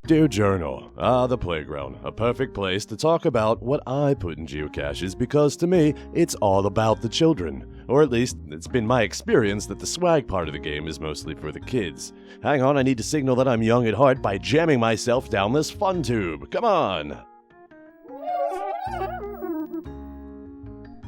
Dear Journal, the playground, a perfect place to talk about what I put in geocaches because to me, it's all about the children. Or at least, it's been my experience that the swag part of the game is mostly for the kids. Hang on, I need to signal that I'm young at heart by jamming myself down this fun tube. Come on!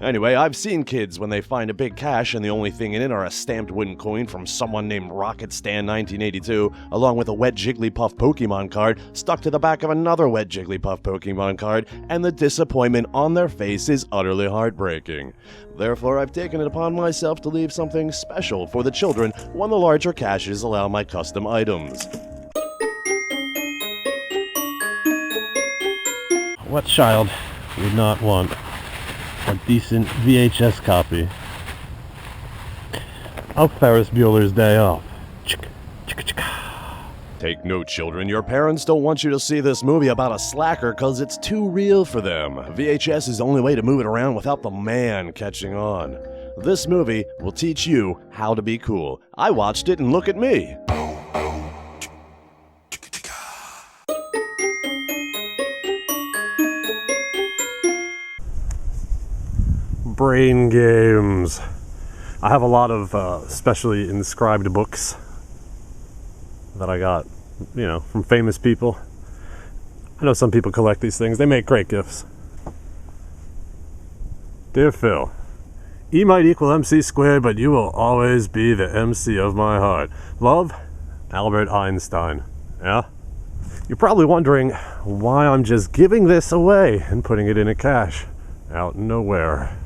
Anyway, I've seen kids when they find a big cache and the only thing in it are a stamped wooden coin from someone named Rocket Stan 1982, along with a wet Jigglypuff Pokemon card stuck to the back of another wet Jigglypuff Pokemon card, and the disappointment on their face is utterly heartbreaking. Therefore, I've taken it upon myself to leave something special for the children when the larger caches allow my custom items. What child would not want a decent VHS copy of Ferris Bueller's Day Off? Take note, children, your parents don't want you to see this movie about a slacker cause it's too real for them. VHS is the only way to move it around without the man catching on. This movie will teach you how to be cool. I watched it and look at me. Brain games. I have a lot of specially inscribed books that I got, from famous people. I know some people collect these things. They make great gifts. Dear Phil, E might equal MC squared, but you will always be the MC of my heart. Love, Albert Einstein. Yeah? You're probably wondering why I'm just giving this away and putting it in a cache out in nowhere.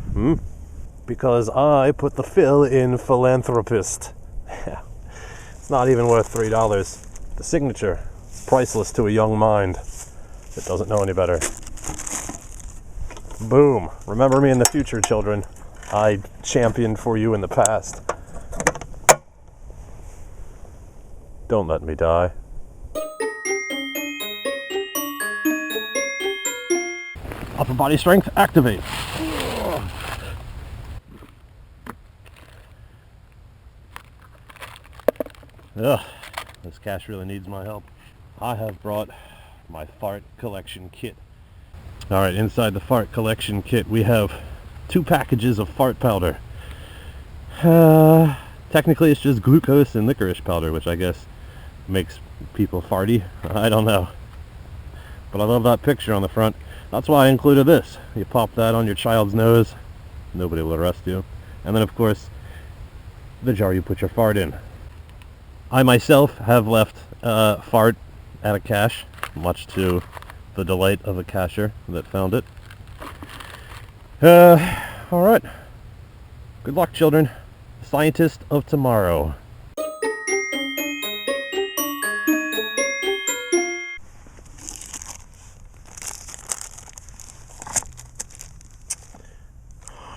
Because I put the Phil in philanthropist. It's not even worth $3. The signature, priceless to a young mind that doesn't know any better. Boom. Remember me in the future, children. I championed for you in the past. Don't let me die. Upper body strength, activate. Ugh, this cache really needs my help. I have brought my fart collection kit. Alright, inside the fart collection kit we have 2 packages of fart powder. Technically it's just glucose and licorice powder, which I guess makes people farty. I don't know. But I love that picture on the front. That's why I included this. You pop that on your child's nose, nobody will arrest you. And then of course, the jar you put your fart in. I myself have left fart at a cache, much to the delight of a cacher that found it. Alright. Good luck, children. Scientist of tomorrow.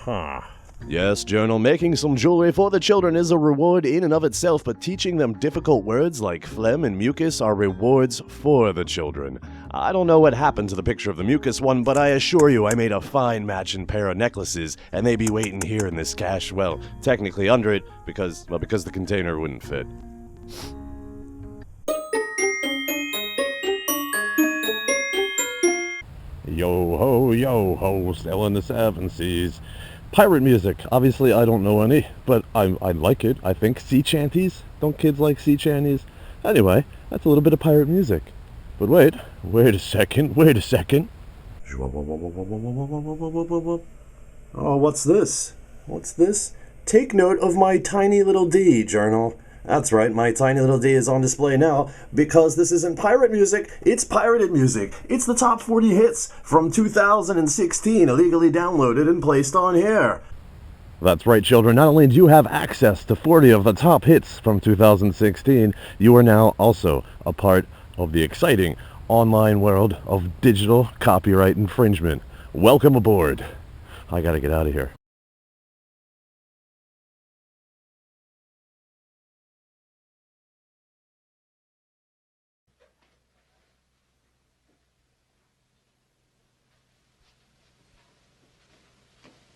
Huh. Yes, Journal, making some jewelry for the children is a reward in and of itself, but teaching them difficult words like phlegm and mucus are rewards for the children. I don't know what happened to the picture of the mucus one, but I assure you I made a fine matching pair of necklaces, and they be waiting here in this cache, well, technically under it, because the container wouldn't fit. Yo ho, sailing the 7 seas. Pirate music. Obviously, I don't know any, but I like it. I think sea chanties. Don't kids like sea chanties? Anyway, that's a little bit of pirate music. But wait a second. Oh, what's this? Take note of my tiny little D, Journal. That's right, my tiny little D is on display now, because this isn't pirate music, it's pirated music. It's the top 40 hits from 2016, illegally downloaded and placed on here. That's right, children. Not only do you have access to 40 of the top hits from 2016, you are now also a part of the exciting online world of digital copyright infringement. Welcome aboard. I gotta get out of here.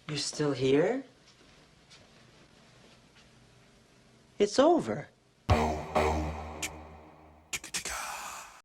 You're still here? It's over.